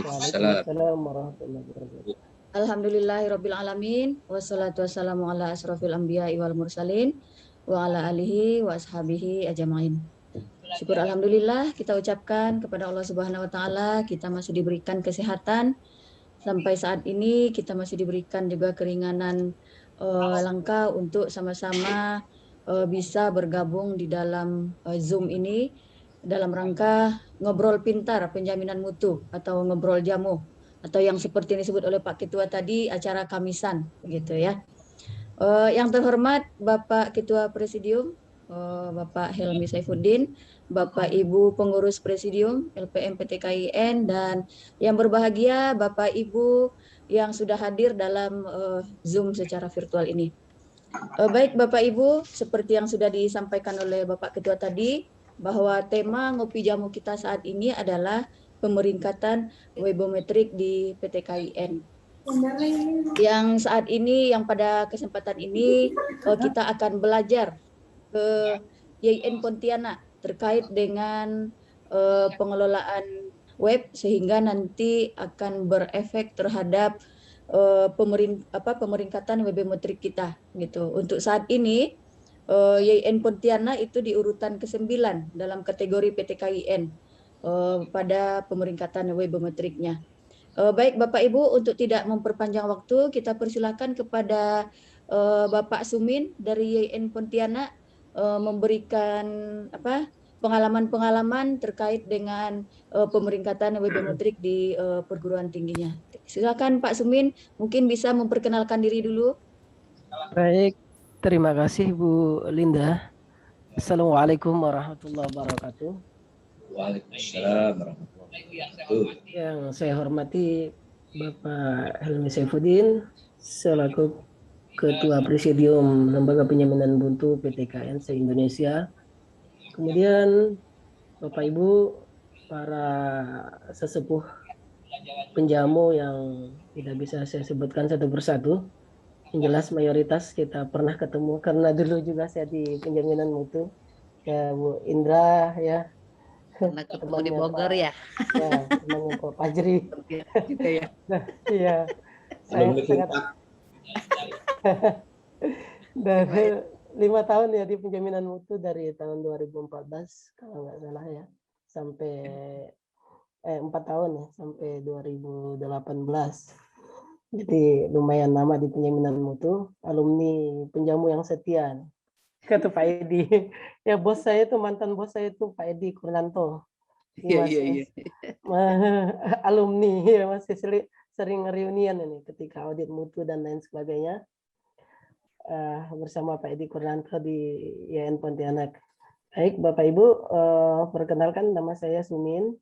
Waalaikumsalam warahmatullahi wabarakatuh. Alhamdulillahirabbil alamin wassalatu wassalamu ala asrofil anbiya'i wal mursalin wa ala alihi wa ashabihi ajmain. Syukur alhamdulillah kita ucapkan kepada Allah Subhanahu wa taala, kita masih diberikan kesehatan sampai saat ini, kita masih diberikan juga keringanan langkah untuk sama-sama bisa bergabung di dalam Zoom ini dalam rangka ngobrol pintar penjaminan mutu atau ngobrol jamu, atau yang seperti yang disebut oleh Pak Ketua tadi, acara Kamisan, begitu ya. Yang terhormat Bapak Ketua Presidium, Bapak Helmi Saifuddin, Bapak Ibu Pengurus Presidium LPM PTKIN, dan yang berbahagia Bapak Ibu yang sudah hadir dalam Zoom secara virtual ini. Baik Bapak Ibu, seperti yang sudah disampaikan oleh Bapak Ketua tadi, bahwa tema ngopi jamu kita saat ini adalah pemeringkatan webometrik di PTKIN. Yang saat ini, yang pada kesempatan ini kita akan belajar ke YIN Pontianak terkait dengan pengelolaan web, sehingga nanti akan berefek terhadap pemeringkatan webometrik kita gitu. Untuk saat ini YIN Pontianak itu di urutan ke-9 dalam kategori PTKIN pada pemeringkatan webometriknya. Baik Bapak Ibu, untuk tidak memperpanjang waktu, kita persilakan kepada Bapak Sumin dari YIN Pontianak memberikan pengalaman-pengalaman terkait dengan pemeringkatan webometrik di perguruan tingginya. Silakan Pak Sumin, mungkin bisa memperkenalkan diri dulu. Baik, terima kasih Bu Linda. Assalamualaikum warahmatullahi wabarakatuh. Waalaikumsalam warahmatullahi wabarakatuh. Yang saya hormati Bapak Helmi Saifuddin selaku Ketua Presidium Lembaga Penjaminan Mutu PTKN se-Indonesia. Kemudian Bapak Ibu, para sesepuh penjamu yang tidak bisa saya sebutkan satu persatu. Yang jelas mayoritas kita pernah ketemu karena dulu juga saya di penjaminan mutu. Ya Bu Indra ya. Pernah ketemu di Bogor ya. Ya, temannya Pak Fajri. Gitu ya. Nah, iya. Saya sangat dari 5 tahun ya di penjaminan mutu dari tahun 2014 kalau nggak salah ya, sampai 4 tahun ya, sampai 2018. Jadi lumayan lama di penjaminan mutu, alumni penjamu yang setia. Kata Pak Edi, ya bos saya itu, mantan bos saya itu Pak Edi Kurnianto. Iya. Alumni ya, masih sering reunian ini ketika audit mutu dan lain sebagainya bersama Pak Edi Kurnianto di YIN Pontianak. Baik Bapak Ibu, perkenalkan nama saya Sumin.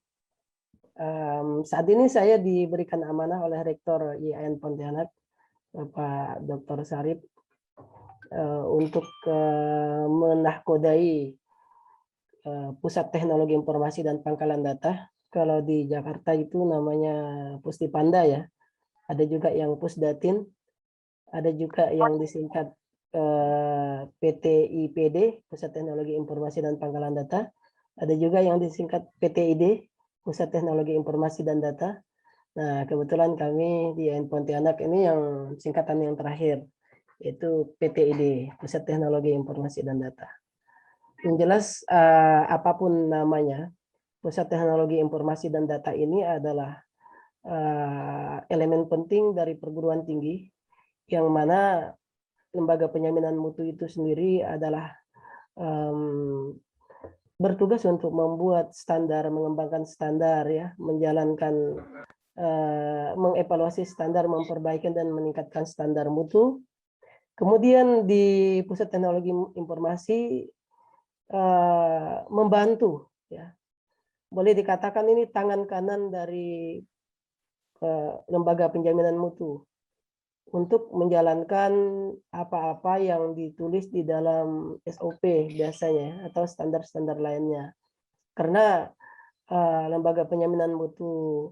Saat ini saya diberikan amanah oleh Rektor YIN Pontianak, Bapak Dr. Sarip, untuk menahkodai Pusat Teknologi Informasi dan Pangkalan Data. Kalau di Jakarta itu namanya Puspipanda ya. Ada juga yang Pusdatin, ada juga yang disingkat PTIPD, Pusat Teknologi Informasi dan Pangkalan Data. Ada juga yang disingkat PTID, Pusat Teknologi Informasi dan Data. Nah, kebetulan kami di YIN Pontianak ini yang singkatan yang terakhir, yaitu PTID, Pusat Teknologi Informasi dan Data. Yang jelas apapun namanya, Pusat Teknologi Informasi dan Data ini adalah elemen penting dari perguruan tinggi, yang mana lembaga penjaminan mutu itu sendiri adalah bertugas untuk membuat standar, mengembangkan standar ya, menjalankan mengevaluasi standar, memperbaiki dan meningkatkan standar mutu. Kemudian di Pusat Teknologi Informasi membantu ya, boleh dikatakan ini tangan kanan dari lembaga penjaminan mutu untuk menjalankan apa-apa yang ditulis di dalam SOP biasanya atau standar-standar lainnya. Karena lembaga penjaminan mutu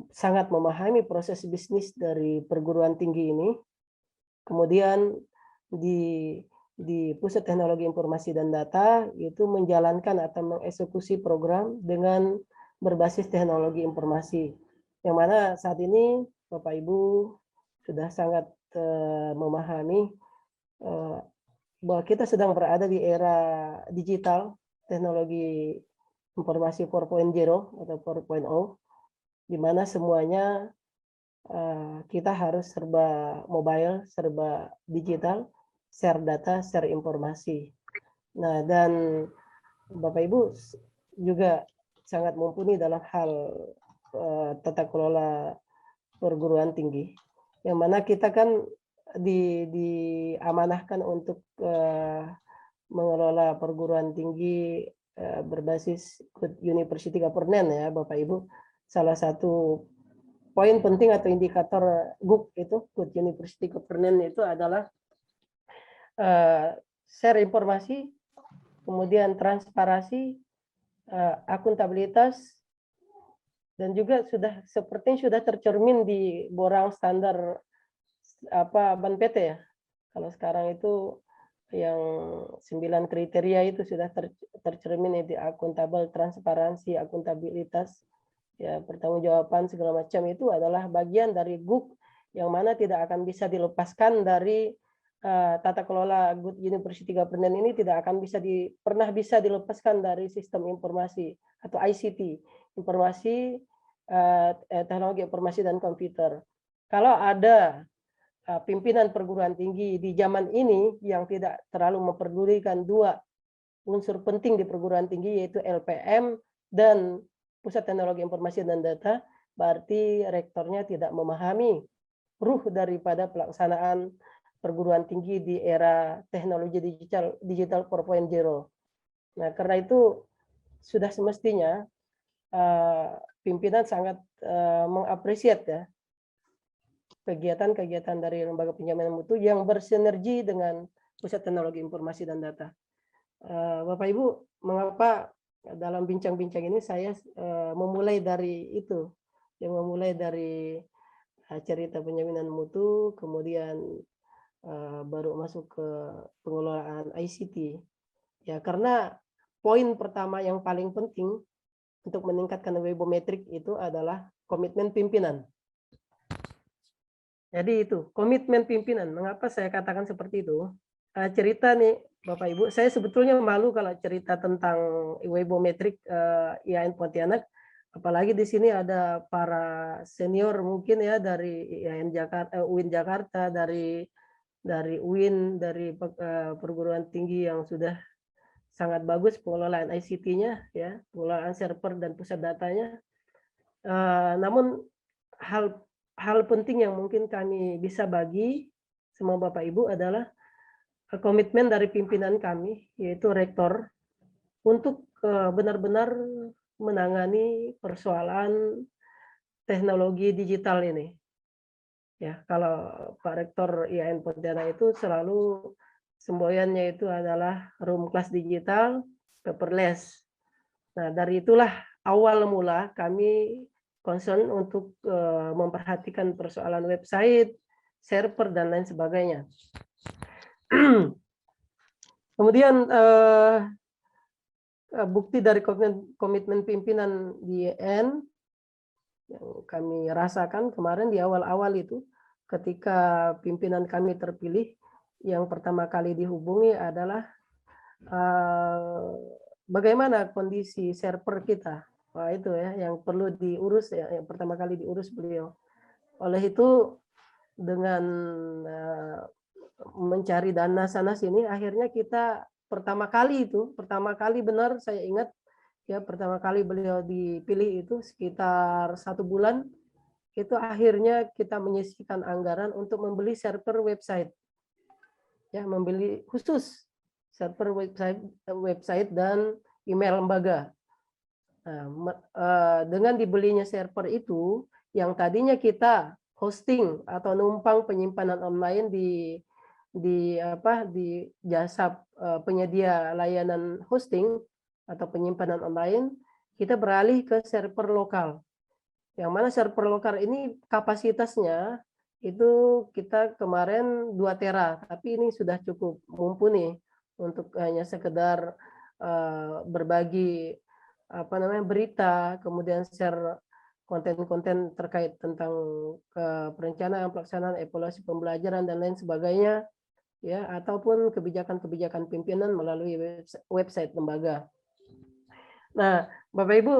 sangat memahami proses bisnis dari perguruan tinggi ini. Kemudian di Pusat Teknologi Informasi dan Data itu menjalankan atau mengeksekusi program dengan berbasis teknologi informasi. yang mana saat ini Bapak Ibu sudah sangat memahami bahwa kita sedang berada di era digital, teknologi informasi 4.0 atau 4.0, di mana semuanya kita harus serba mobile, serba digital, share data, share informasi. Nah, dan Bapak Ibu juga sangat mumpuni dalam hal tata kelola perguruan tinggi, yang mana kita kan diamanahkan untuk mengelola perguruan tinggi berbasis Good University Governance ya Bapak Ibu. Salah satu poin penting atau indikator GUG itu, Good University Governance, itu adalah share informasi, kemudian transparansi, akuntabilitas, dan juga sepertinya sudah tercermin di borang standar Ban PT ya. Kalau sekarang itu yang 9 kriteria itu sudah tercermin di akuntabel, transparansi, akuntabilitas, ya, pertanggungjawaban segala macam, itu adalah bagian dari GUG yang mana tidak akan bisa dilepaskan dari tata kelola Good University Governance ini, tidak akan pernah bisa dilepaskan dari sistem informasi atau ICT, informasi teknologi informasi dan komputer. Kalau ada pimpinan perguruan tinggi di zaman ini yang tidak terlalu memperdulikan dua unsur penting di perguruan tinggi, yaitu LPM dan Pusat Teknologi Informasi dan Data, berarti rektornya tidak memahami ruh daripada pelaksanaan perguruan tinggi di era teknologi digital 4.0. Nah, karena itu sudah semestinya pimpinan sangat mengapresiasi ya kegiatan-kegiatan dari lembaga penjaminan mutu yang bersinergi dengan Pusat Teknologi Informasi dan Data. Bapak Ibu, mengapa dalam bincang-bincang ini saya memulai dari itu, yang memulai dari cerita penjaminan mutu, kemudian baru masuk ke pengelolaan ICT. Ya, karena poin pertama yang paling penting untuk meningkatkan webometrik itu adalah komitmen pimpinan. Jadi itu, komitmen pimpinan. Mengapa saya katakan seperti itu? Cerita nih Bapak Ibu, saya sebetulnya malu kalau cerita tentang webometrik IAIN Pontianak, apalagi di sini ada para senior mungkin ya dari IAIN Jakarta, UIN Jakarta, dari UIN, dari perguruan tinggi yang sudah sangat bagus pengelolaan ICT-nya, ya, pengelolaan server dan pusat datanya. Namun hal penting yang mungkin kami bisa bagi sama Bapak Ibu adalah komitmen dari pimpinan kami, yaitu rektor, untuk benar-benar menangani persoalan teknologi digital ini. Ya, kalau Pak Rektor IAIN Pontianak itu selalu semboyannya itu adalah room class digital, paperless. Nah, dari itulah awal mula kami concern untuk memperhatikan persoalan website, server, dan lain sebagainya. Kemudian bukti dari komitmen pimpinan di IAIN yang kami rasakan kemarin di awal-awal itu, ketika pimpinan kami terpilih, yang pertama kali dihubungi adalah bagaimana kondisi server kita. Wah, itu ya yang perlu diurus ya, yang pertama kali diurus beliau. Oleh itu dengan mencari dana sana sini, akhirnya kita pertama kali benar saya ingat ya, pertama kali beliau dipilih itu sekitar 1 bulan, itu akhirnya kita menyisihkan anggaran untuk membeli server website, ya, membeli khusus server website dan email lembaga. Nah, dengan dibelinya server itu, yang tadinya kita hosting atau numpang penyimpanan online di jasa penyedia layanan hosting atau penyimpanan online, kita beralih ke server lokal. Yang mana server lokal ini kapasitasnya itu kita kemarin 2 tera, tapi ini sudah cukup mumpuni untuk hanya sekedar berbagi berita, kemudian share konten-konten terkait tentang perencanaan, pelaksanaan, evaluasi pembelajaran dan lain sebagainya, ya, ataupun kebijakan-kebijakan pimpinan melalui website lembaga. Nah, Bapak Ibu,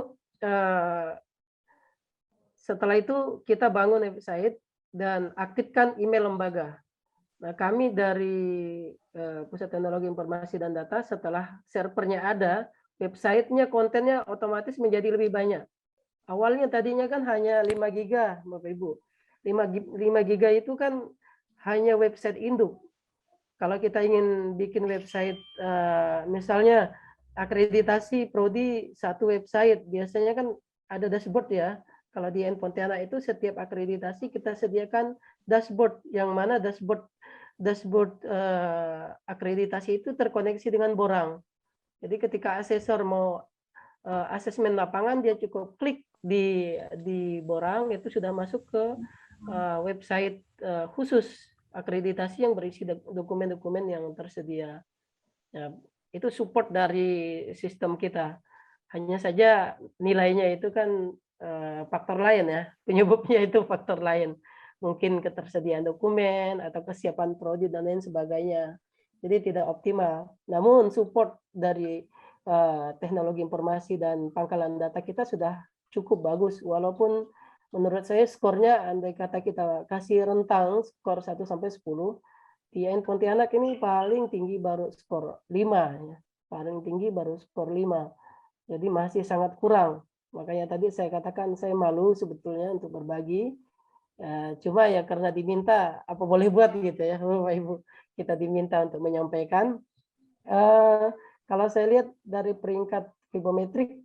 setelah itu kita bangun website dan aktifkan email lembaga. Nah, kami dari Pusat Teknologi Informasi dan Data, setelah servernya ada, websitenya kontennya otomatis menjadi lebih banyak. Awalnya tadinya kan hanya 5 giga, Bapak Ibu. 5 giga itu kan hanya website induk. Kalau kita ingin bikin website, misalnya akreditasi prodi satu website, biasanya kan ada dashboard ya. Kalau di Pontianak itu setiap akreditasi kita sediakan dashboard, yang mana dashboard akreditasi itu terkoneksi dengan Borang. Jadi ketika asesor mau asesmen lapangan, dia cukup klik di Borang, itu sudah masuk ke website khusus akreditasi yang berisi dokumen-dokumen yang tersedia. Ya, itu support dari sistem kita. Hanya saja nilainya itu kan faktor lain ya, penyebabnya itu faktor lain. Mungkin ketersediaan dokumen atau kesiapan prodi dan lain sebagainya. Jadi tidak optimal. Namun support dari teknologi informasi dan pangkalan data kita sudah cukup bagus, walaupun menurut saya skornya, andai kata kita kasih rentang skor 1 sampai 10, di Pontianak ini paling tinggi baru skor 5 ya. Paling tinggi baru skor 5. Jadi masih sangat kurang. Makanya tadi saya katakan saya malu sebetulnya untuk berbagi. Cuma ya karena diminta, apa boleh buat gitu ya, Bapak Ibu. Kita diminta untuk menyampaikan. Kalau saya lihat dari peringkat Fibometrik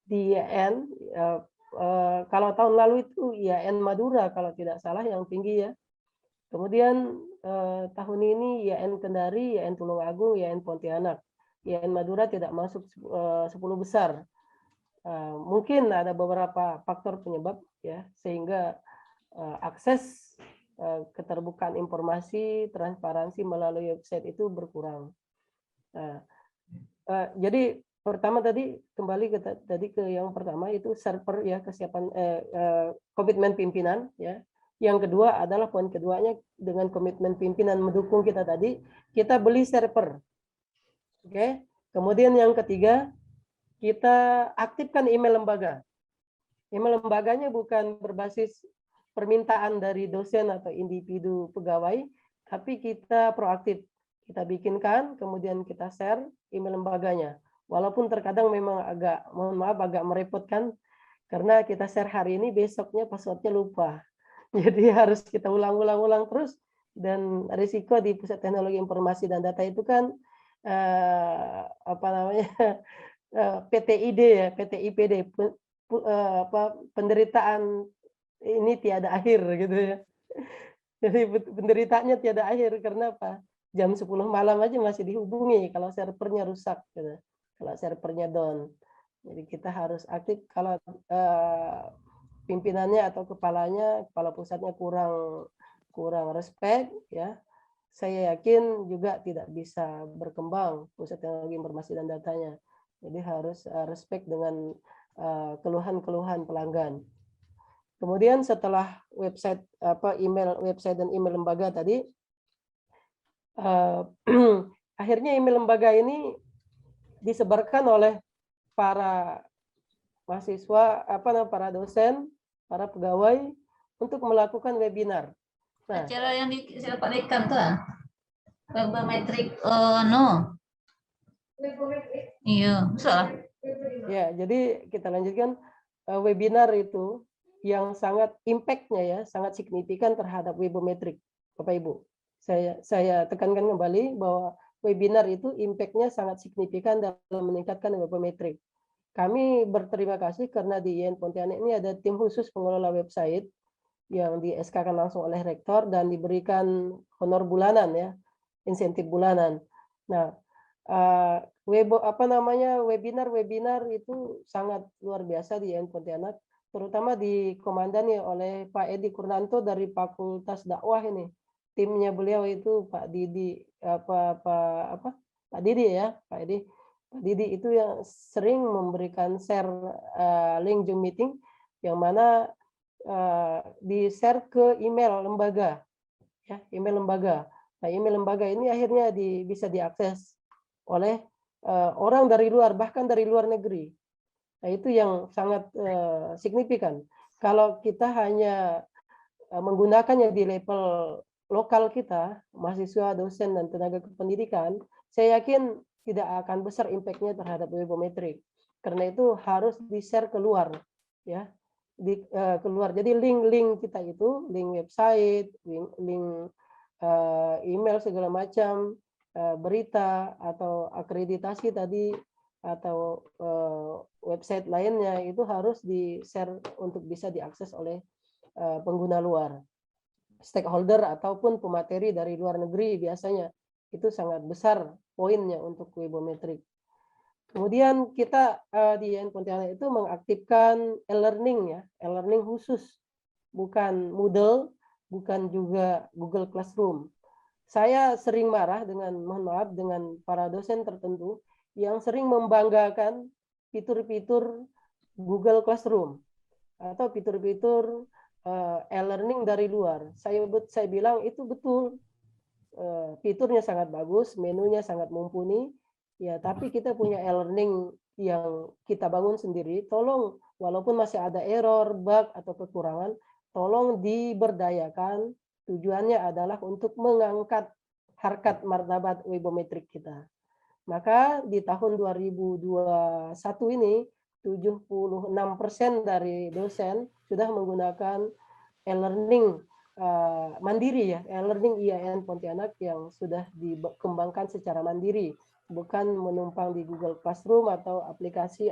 di IAIN, kalau tahun lalu itu IAIN Madura kalau tidak salah yang tinggi ya. Kemudian tahun ini IAIN Kendari, IAIN Tulungagung, IAIN Pontianak. IAIN Madura tidak masuk 10 besar. Mungkin ada beberapa faktor penyebab ya, sehingga akses keterbukaan informasi, transparansi melalui website itu berkurang. Jadi pertama tadi kembali ke yang pertama itu server ya, kesiapan komitmen pimpinan ya. Yang kedua adalah poin keduanya, dengan komitmen pimpinan mendukung kita tadi, kita beli server. Oke. Kemudian yang ketiga, kita aktifkan email lembaga. Email lembaganya bukan berbasis permintaan dari dosen atau individu pegawai, tapi kita proaktif. Kita bikinkan, kemudian kita share email lembaganya. Walaupun terkadang memang agak, mohon maaf, agak merepotkan, karena kita share hari ini, besoknya passwordnya lupa. Jadi harus kita ulang-ulang terus, dan risiko di Pusat Teknologi Informasi dan Data itu kan PTID ya, PTIPD, penderitaan ini tiada akhir gitu ya. Jadi penderitaannya tiada akhir karena apa? Jam 10 malam aja masih dihubungi kalau servernya rusak gitu. Kalau servernya down. Jadi kita harus aktif. Kalau pimpinannya atau kepala pusatnya kurang respect ya, saya yakin juga tidak bisa berkembang Pusat Teknologi Informasi dan Datanya. Jadi harus respect dengan keluhan-keluhan pelanggan. Kemudian setelah website website dan email lembaga tadi, akhirnya email lembaga ini disebarkan oleh para mahasiswa, para dosen, para pegawai untuk melakukan webinar. Nah, acara yang Pak Dekan tuh, Fibometrik, iya, salah. Ya, jadi kita lanjutkan webinar itu yang sangat impact-nya ya, sangat signifikan terhadap Fibometrik, Bapak Ibu. Saya tekankan kembali bahwa webinar itu impact-nya sangat signifikan dalam meningkatkan Fibometrik. Kami berterima kasih karena di IAIN Pontianak ini ada tim khusus pengelola website yang di SK-kan langsung oleh rektor dan diberikan honor bulanan ya, insentif bulanan. Nah, webinar itu sangat luar biasa di IAIN Pontianak, terutama dikomandani oleh Pak Edi Kurnanto dari Fakultas Dakwah ini. Timnya beliau itu Pak Didi Pak Didi ya, Pak Edi. Pak Didi itu yang sering memberikan share link Zoom meeting yang mana di-share ke email lembaga, ya, email lembaga. Nah, email lembaga ini akhirnya bisa diakses oleh orang dari luar, bahkan dari luar negeri. Nah, itu yang sangat signifikan. Kalau kita hanya menggunakannya di level lokal kita, mahasiswa, dosen, dan tenaga kependidikan, saya yakin tidak akan besar impact-nya terhadap webometrik. Karena itu harus di-share keluar, ya, keluar. Jadi link-link kita itu, link website, link email segala macam, berita atau akreditasi tadi, atau website lainnya itu harus di-share untuk bisa diakses oleh pengguna luar, stakeholder ataupun pemateri dari luar negeri. Biasanya itu sangat besar poinnya untuk webometrik. Kemudian kita di IAIN Pontianak itu mengaktifkan e-learning, ya, e-learning khusus, bukan Moodle, bukan juga Google Classroom. Saya sering marah mohon maaf, dengan para dosen tertentu yang sering membanggakan fitur-fitur Google Classroom atau fitur-fitur e-learning dari luar. Saya bilang itu betul, fiturnya sangat bagus, menunya sangat mumpuni, ya, tapi kita punya e-learning yang kita bangun sendiri. Tolong, walaupun masih ada error, bug, atau kekurangan, tolong diberdayakan. Tujuannya adalah untuk mengangkat harkat martabat webometrik kita. Maka di tahun 2021 ini 76% dari dosen sudah menggunakan e-learning mandiri, ya, e-learning IAIN Pontianak yang sudah dikembangkan secara mandiri, bukan menumpang di Google Classroom atau aplikasi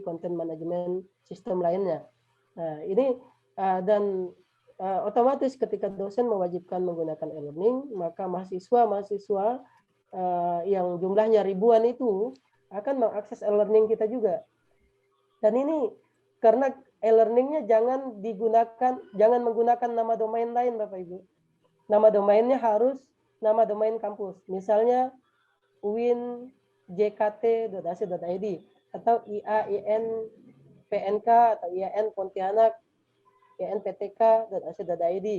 content management sistem lainnya. Nah, ini dan otomatis ketika dosen mewajibkan menggunakan e-learning, maka mahasiswa yang jumlahnya ribuan itu akan mengakses e-learning kita juga. Dan ini karena e-learningnya jangan menggunakan nama domain lain, Bapak Ibu. Nama domainnya harus nama domain kampus. Misalnya uinjkt.ac.id atau IAIN PNK atau IAIN Pontianak IAINPTK.ac.id.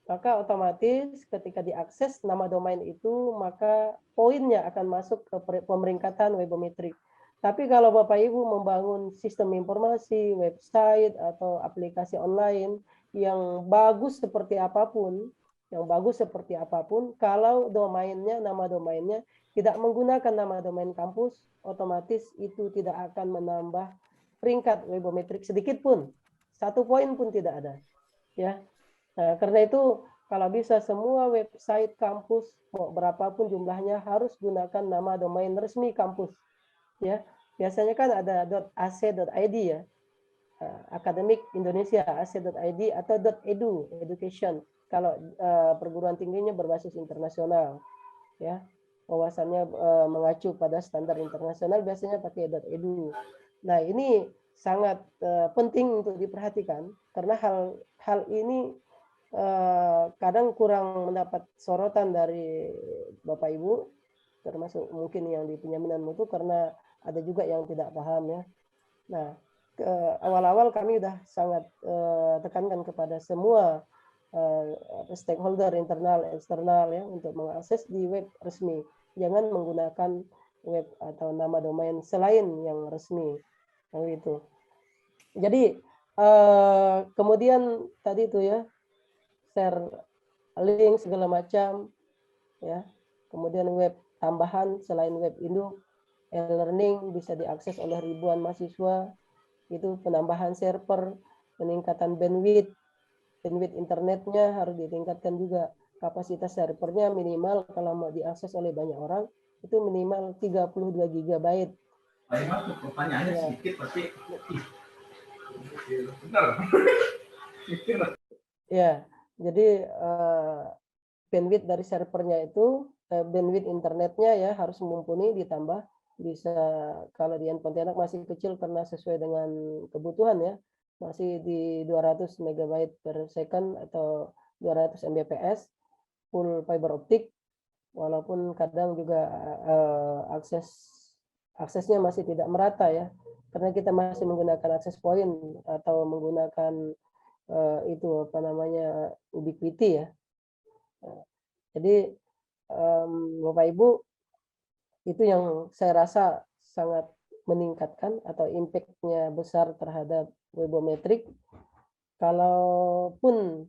Maka otomatis ketika diakses nama domain itu, maka poinnya akan masuk ke pemeringkatan webometrik. Tapi kalau Bapak Ibu membangun sistem informasi, website, atau aplikasi online yang bagus seperti apapun, kalau nama domainnya tidak menggunakan nama domain kampus, otomatis itu tidak akan menambah peringkat webometrik sedikit pun. 1 poin pun tidak ada. Ya. Nah, karena itu kalau bisa semua website kampus, mau berapapun jumlahnya, harus gunakan nama domain resmi kampus. Ya, biasanya kan ada .ac.id, ya, Akademik Indonesia ac.id, atau .edu, education. Kalau perguruan tingginya berbasis internasional, ya, wawasannya mengacu pada standar internasional, biasanya pakai .edu. Nah, ini sangat penting untuk diperhatikan karena hal ini kadang kurang mendapat sorotan dari Bapak Ibu, termasuk mungkin yang di penjaminan mutu, karena ada juga yang tidak paham, ya. Nah, awal-awal kami sudah sangat tekankan kepada semua stakeholder internal eksternal, ya, untuk mengakses di web resmi. Jangan menggunakan web atau nama domain selain yang resmi, gitu. Jadi kemudian tadi itu, ya, share link segala macam, ya. Kemudian web tambahan selain web induk, e-learning bisa diakses oleh ribuan mahasiswa. Itu penambahan server, peningkatan bandwidth internetnya harus ditingkatkan juga. Kapasitas servernya minimal kalau mau diakses oleh banyak orang itu minimal 32 GB. Pertanyaannya sedikit tapi benar. Ya, jadi bandwidth dari servernya itu, bandwidth internetnya, ya, harus mumpuni, ditambah bisa, kalau di IAIN Pontianak masih kecil karena sesuai dengan kebutuhan, ya, masih di 200 MB per second atau 200 Mbps full fiber optik, walaupun kadang juga akses aksesnya masih tidak merata ya, karena kita masih menggunakan akses point atau menggunakan itu apa namanya Ubiquiti ya. Jadi Bapak Ibu, itu yang saya rasa sangat meningkatkan atau impact-nya besar terhadap webometrik. Kalaupun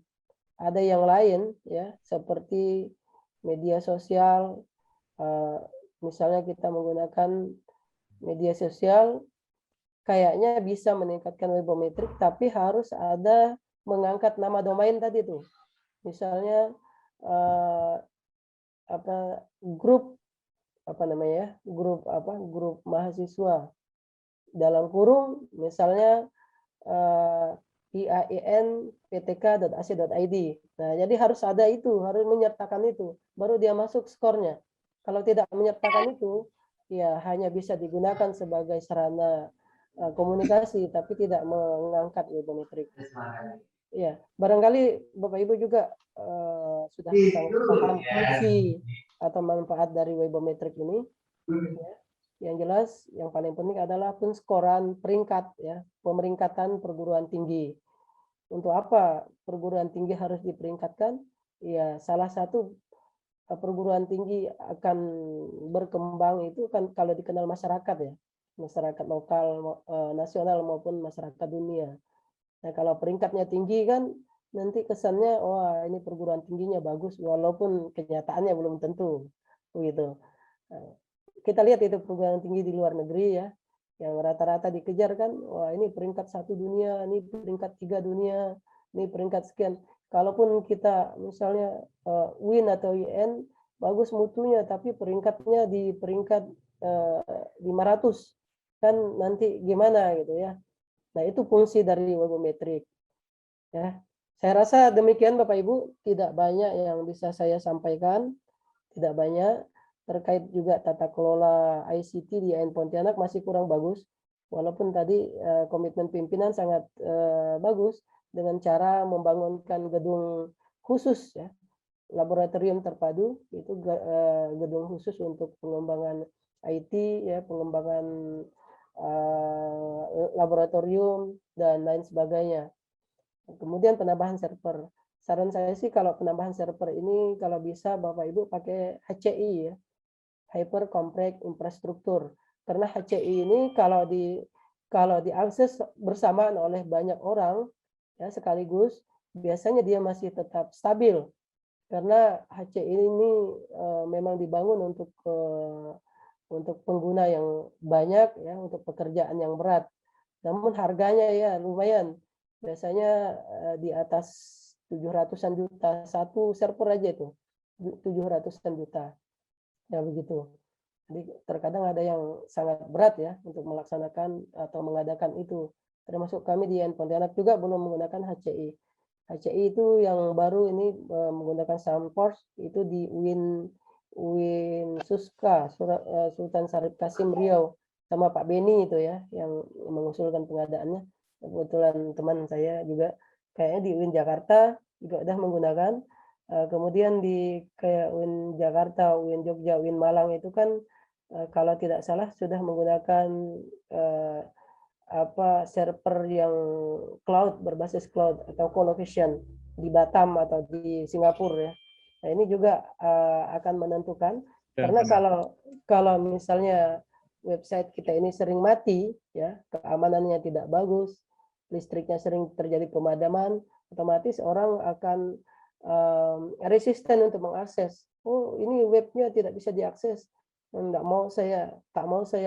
ada yang lain ya, seperti media sosial, misalnya kita menggunakan media sosial, kayaknya bisa meningkatkan webometrik, tapi harus ada mengangkat nama domain tadi tuh. Misalnya grup apa namanya, grup mahasiswa dalam kurung misalnya iain.ptk.ac.id. Nah, jadi harus ada itu, harus menyertakan itu, baru dia masuk skornya. Kalau tidak menyertakan itu, ya hanya bisa digunakan sebagai sarana komunikasi, tapi tidak mengangkat webometrik. Ya, barangkali Bapak Ibu juga sudah sangat paham fungsi atau manfaat dari webometrik ini. Ya. Yang jelas, yang paling penting adalah penskoran peringkat ya, pemeringkatan perguruan tinggi. Untuk apa perguruan tinggi harus diperingkatkan? Ya, salah satu perguruan tinggi akan berkembang itu kan kalau dikenal masyarakat ya, masyarakat lokal, nasional maupun masyarakat dunia. Nah, kalau peringkatnya tinggi kan nanti kesannya wah ini perguruan tingginya bagus walaupun kenyataannya belum tentu begitu. Nah, kita lihat itu perguruan tinggi di luar negeri ya, yang rata-rata dikejar kan, wah ini peringkat 1 dunia, ini peringkat 3 dunia, ini peringkat sekian. Kalaupun kita misalnya UIN atau IN bagus mutunya, tapi peringkatnya di peringkat 500, kan nanti gimana gitu ya. Nah itu fungsi dari webometrik. Ya, saya rasa demikian Bapak Ibu, tidak banyak yang bisa saya sampaikan, tidak banyak. Terkait juga tata kelola ICT di IAIN Pontianak masih kurang bagus, walaupun tadi komitmen pimpinan sangat bagus dengan cara membangunkan gedung khusus ya, laboratorium terpadu, itu gedung khusus untuk pengembangan IT ya, pengembangan laboratorium dan lain sebagainya. Kemudian penambahan server. Saran saya sih kalau penambahan server ini kalau bisa Bapak Ibu pakai HCI ya, Hyper Compact Infrastruktur. Karena HCI ini kalau diakses bersamaan oleh banyak orang ya sekaligus, biasanya dia masih tetap stabil. Karena HCI ini memang dibangun untuk pengguna yang banyak ya, untuk pekerjaan yang berat. Namun harganya ya lumayan. Biasanya di atas 700-an juta satu server aja itu. 700-an juta. Ya begitu. Jadi terkadang ada yang sangat berat ya untuk melaksanakan atau mengadakan itu. Termasuk kami di IAIN Pontianak juga belum menggunakan HCI. HCI itu yang baru ini menggunakan SoundForce itu di UIN Suska Sultan Syarif Kasim Riau sama Pak Beni itu ya yang mengusulkan pengadaannya. Kebetulan teman saya juga kayaknya di UIN Jakarta juga udah menggunakan. Kemudian di kayak UIN Jakarta, UIN Jogja, UIN Malang itu kan kalau tidak salah sudah menggunakan server yang cloud, berbasis cloud atau colocation di Batam atau di Singapura ya. Nah, ini juga akan menentukan karena kalau misalnya website kita ini sering mati ya, keamanannya tidak bagus, listriknya sering terjadi pemadaman, otomatis orang akan resisten untuk mengakses. Oh, ini webnya tidak bisa diakses. Tak mau saya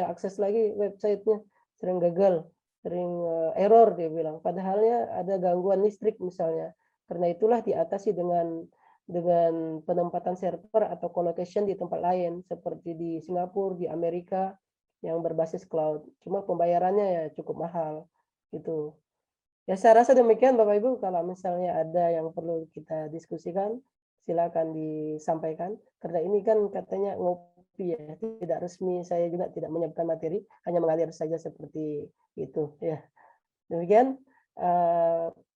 akses lagi websitenya, sering gagal, sering error dia bilang. Padahalnya ada gangguan listrik misalnya. Karena itulah diatasi dengan penempatan server atau colocation di tempat lain seperti di Singapura, di Amerika yang berbasis cloud. Cuma pembayarannya ya cukup mahal gitu. Ya saya rasa demikian Bapak Ibu, kalau misalnya ada yang perlu kita diskusikan silakan disampaikan, karena ini kan katanya ngopi ya, tidak resmi, saya juga tidak menyiapkan materi, hanya mengalir saja seperti itu ya. Demikian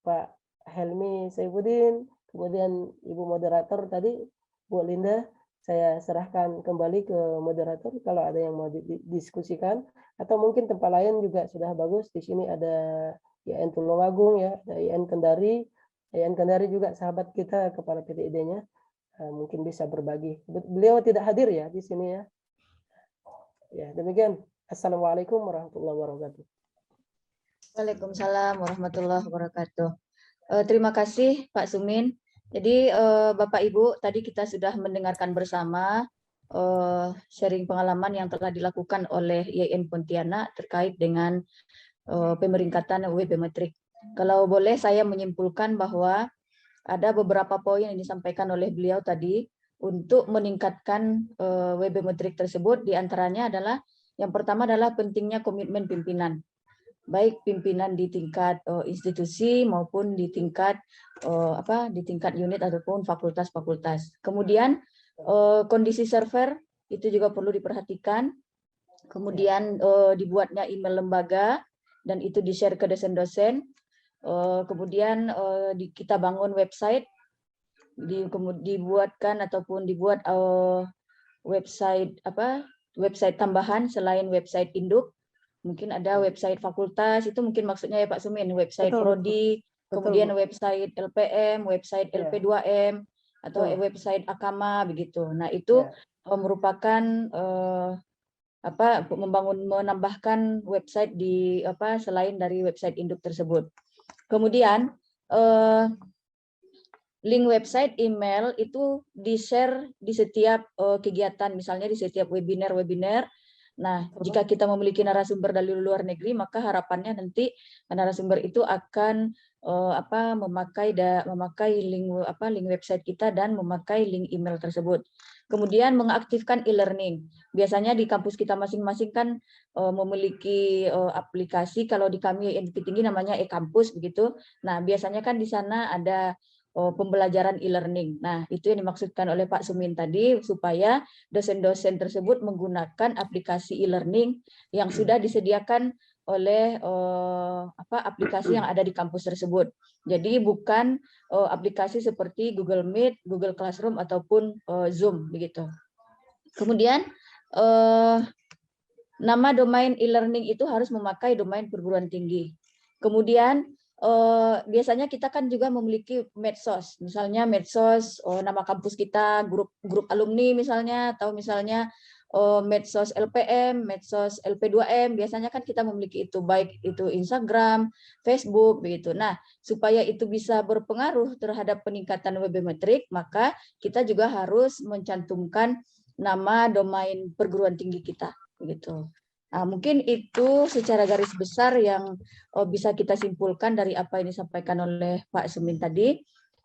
Pak Helmi Saifuddin, kemudian Ibu moderator tadi Bu Linda, saya serahkan kembali ke moderator kalau ada yang mau didiskusikan, atau mungkin tempat lain juga sudah bagus. Di sini ada IAIN Tulungagung ya, ada IAIN Kendari. IAIN Kendari juga sahabat kita, kepala PTID-nya. Mungkin bisa berbagi. Beliau tidak hadir ya di sini ya. Ya, demikian. Assalamualaikum warahmatullahi wabarakatuh. Waalaikumsalam warahmatullahi wabarakatuh. Terima kasih Pak Sumin. Jadi Bapak Ibu, tadi kita sudah mendengarkan bersama sharing pengalaman yang telah dilakukan oleh IAIN Pontianak terkait dengan pemeringkatan WB Metrik. Kalau boleh saya menyimpulkan bahwa ada beberapa poin yang disampaikan oleh beliau tadi untuk meningkatkan WB Metrik tersebut. Diantaranya adalah yang pertama adalah pentingnya komitmen pimpinan, baik pimpinan di tingkat institusi maupun di tingkat di tingkat unit ataupun fakultas-fakultas. Kemudian kondisi server itu juga perlu diperhatikan. Kemudian dibuatnya email lembaga dan itu di-share ke dosen-dosen. Kemudian kita bangun website, dibuatkan ataupun dibuat website website tambahan selain website induk. Mungkin ada website fakultas, itu mungkin maksudnya ya Pak Sumin, website prodi, kemudian website LPM, website LP2M, atau website Akama begitu. Nah, itu merupakan menambahkan website di selain dari website induk tersebut. Kemudian link website, email itu di-share di setiap kegiatan, misalnya di setiap webinar. Nah, jika kita memiliki narasumber dari luar negeri, maka harapannya nanti narasumber itu akan memakai link website kita dan memakai link email tersebut. Kemudian mengaktifkan e-learning. Biasanya di kampus kita masing-masing kan memiliki aplikasi, kalau di kami yang tinggi namanya e-kampus begitu. Nah, biasanya kan di sana ada pembelajaran e-learning. Nah, itu yang dimaksudkan oleh Pak Sumin tadi, supaya dosen-dosen tersebut menggunakan aplikasi e-learning yang sudah disediakan oleh aplikasi yang ada di kampus tersebut. Jadi bukan aplikasi seperti Google Meet, Google Classroom ataupun Zoom begitu. Kemudian nama domain e-learning itu harus memakai domain perguruan tinggi. Kemudian biasanya kita kan juga memiliki medsos, misalnya medsos nama kampus kita, grup alumni misalnya, atau misalnya medsos LPM, medsos LP2M, biasanya kan kita memiliki itu, baik itu Instagram, Facebook begitu. Nah, supaya itu bisa berpengaruh terhadap peningkatan WB Metrik, maka kita juga harus mencantumkan nama domain perguruan tinggi kita begitu. Nah, mungkin itu secara garis besar yang bisa kita simpulkan dari apa yang disampaikan oleh Pak Sumin tadi.